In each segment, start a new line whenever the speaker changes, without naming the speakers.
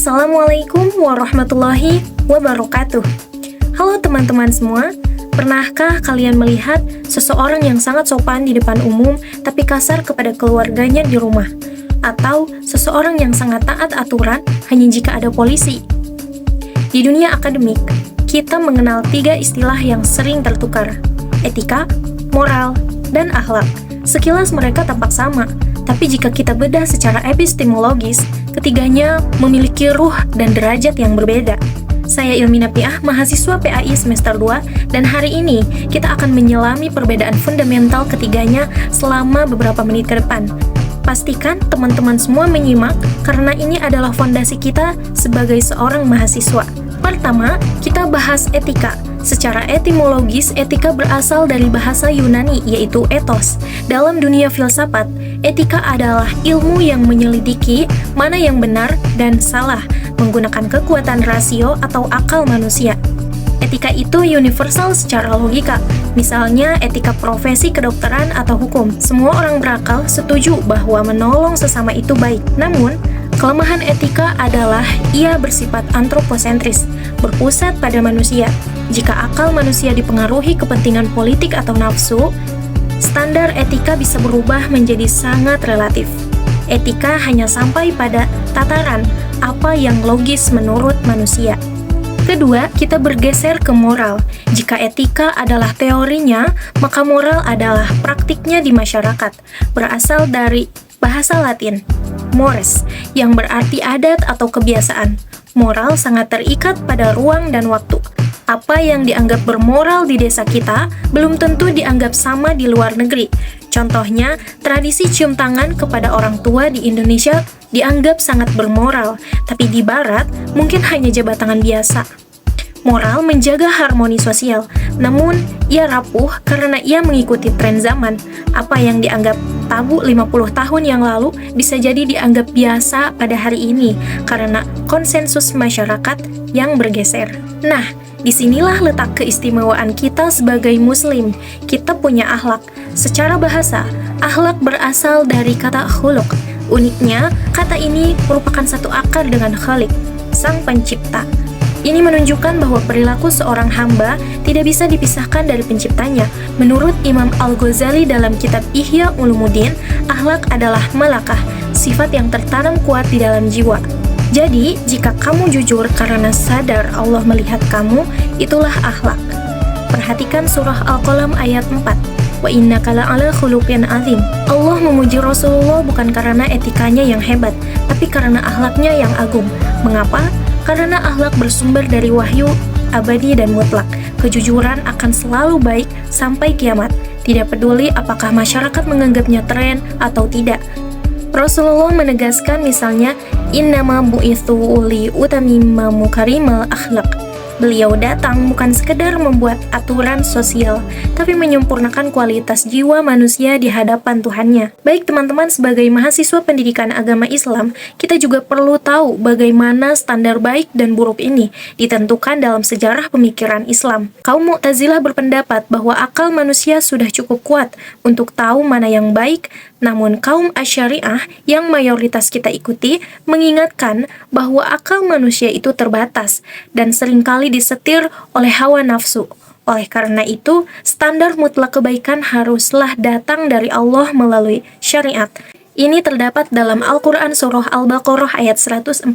Assalamualaikum warahmatullahi wabarakatuh. Halo teman-teman semua, pernahkah kalian melihat seseorang yang sangat sopan di depan umum tapi kasar kepada keluarganya di rumah? Atau seseorang yang sangat taat aturan hanya jika ada polisi? Di dunia akademik, kita mengenal 3 istilah yang sering tertukar: etika, moral, dan akhlak. Sekilas mereka tampak sama, tapi jika kita bedah secara epistemologis, ketiganya memiliki ruh dan derajat yang berbeda. Saya Ilmi Napiah, mahasiswa PAI semester 2, dan hari ini kita akan menyelami perbedaan fundamental ketiganya selama beberapa menit ke depan. Pastikan teman-teman semua menyimak, karena ini adalah fondasi kita sebagai seorang mahasiswa. Pertama, kita bahas etika. Secara etimologis, etika berasal dari bahasa Yunani, yaitu ethos. Dalam dunia filsafat, etika adalah ilmu yang menyelidiki mana yang benar dan salah, menggunakan kekuatan rasio atau akal manusia. Etika itu universal secara logika. Misalnya, etika profesi kedokteran atau hukum. Semua orang berakal setuju bahwa menolong sesama itu baik. Namun, kelemahan etika adalah ia bersifat antroposentris, berpusat pada manusia. Jika akal manusia dipengaruhi kepentingan politik atau nafsu, standar etika bisa berubah menjadi sangat relatif. Etika hanya sampai pada tataran apa yang logis menurut manusia. Kedua, kita bergeser ke moral. Jika etika adalah teorinya, maka moral adalah praktiknya di masyarakat. Berasal dari bahasa Latin, mores, yang berarti adat atau kebiasaan. Moral sangat terikat pada ruang dan waktu. Apa yang dianggap bermoral di desa kita belum tentu dianggap sama di luar negeri. Contohnya, tradisi cium tangan kepada orang tua di Indonesia dianggap sangat bermoral, tapi di Barat mungkin hanya jabat tangan biasa. Moral menjaga harmoni sosial, namun ia rapuh karena ia mengikuti tren zaman. Apa yang dianggap tabu 50 tahun yang lalu bisa jadi dianggap biasa pada hari ini karena konsensus masyarakat yang bergeser. Nah, disinilah letak keistimewaan kita sebagai muslim. Kita punya akhlak. Secara bahasa, akhlak berasal dari kata khuluq. Uniknya, kata ini merupakan satu akar dengan Khalik, sang pencipta. Ini menunjukkan bahwa perilaku seorang hamba tidak bisa dipisahkan dari penciptanya. Menurut Imam Al-Ghazali dalam kitab Ihya Ulumuddin, akhlak adalah malakah, sifat yang tertanam kuat di dalam jiwa. Jadi, jika kamu jujur karena sadar Allah melihat kamu, itulah akhlak. Perhatikan surah Al-Qalam ayat 4. Wa innaka la'ala khuluqin azim. Allah memuji Rasulullah bukan karena etikanya yang hebat, tapi karena akhlaknya yang agung. Mengapa? Karena akhlak bersumber dari wahyu abadi dan mutlak. Kejujuran akan selalu baik sampai kiamat. Tidak peduli apakah masyarakat menganggapnya tren atau tidak. Rasulullah menegaskan misalnya, innama bu'itsu li utammima makarimal akhlaq. Beliau datang bukan sekedar membuat aturan sosial, tapi menyempurnakan kualitas jiwa manusia di hadapan Tuhannya. Baik teman-teman, sebagai mahasiswa pendidikan agama Islam, kita juga perlu tahu bagaimana standar baik dan buruk ini ditentukan dalam sejarah pemikiran Islam. Kaum Mu'tazilah berpendapat bahwa akal manusia sudah cukup kuat untuk tahu mana yang baik, namun kaum Asy'ariyah yang mayoritas kita ikuti mengingatkan bahwa akal manusia itu terbatas dan seringkali disetir oleh hawa nafsu. Oleh karena itu, standar mutlak kebaikan haruslah datang dari Allah melalui syariat. Ini terdapat dalam Al-Quran Surah Al-Baqarah ayat 147.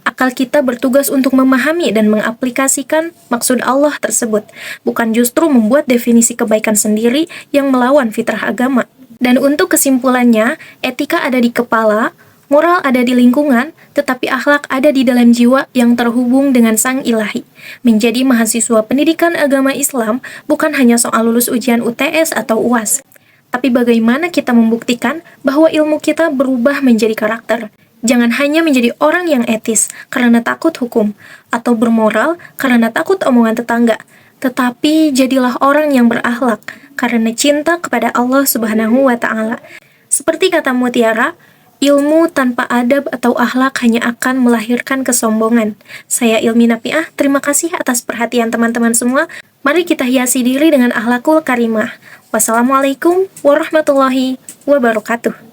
Akal kita bertugas untuk memahami dan mengaplikasikan maksud Allah tersebut, bukan justru membuat definisi kebaikan sendiri yang melawan fitrah agama. Dan untuk kesimpulannya, etika ada di kepala, moral ada di lingkungan, tetapi akhlak ada di dalam jiwa yang terhubung dengan Sang Ilahi. Menjadi mahasiswa pendidikan agama Islam bukan hanya soal lulus ujian UTS atau UAS, tapi bagaimana kita membuktikan bahwa ilmu kita berubah menjadi karakter. Jangan hanya menjadi orang yang etis karena takut hukum, atau bermoral karena takut omongan tetangga, tetapi jadilah orang yang berakhlak karena cinta kepada Allah Subhanahu wa Ta'ala. Seperti kata Mutiara, ilmu tanpa adab atau akhlak hanya akan melahirkan kesombongan. Saya Ilmi Napiah, terima kasih atas perhatian teman-teman semua. Mari kita hiasi diri dengan akhlakul karimah. Wassalamualaikum warahmatullahi wabarakatuh.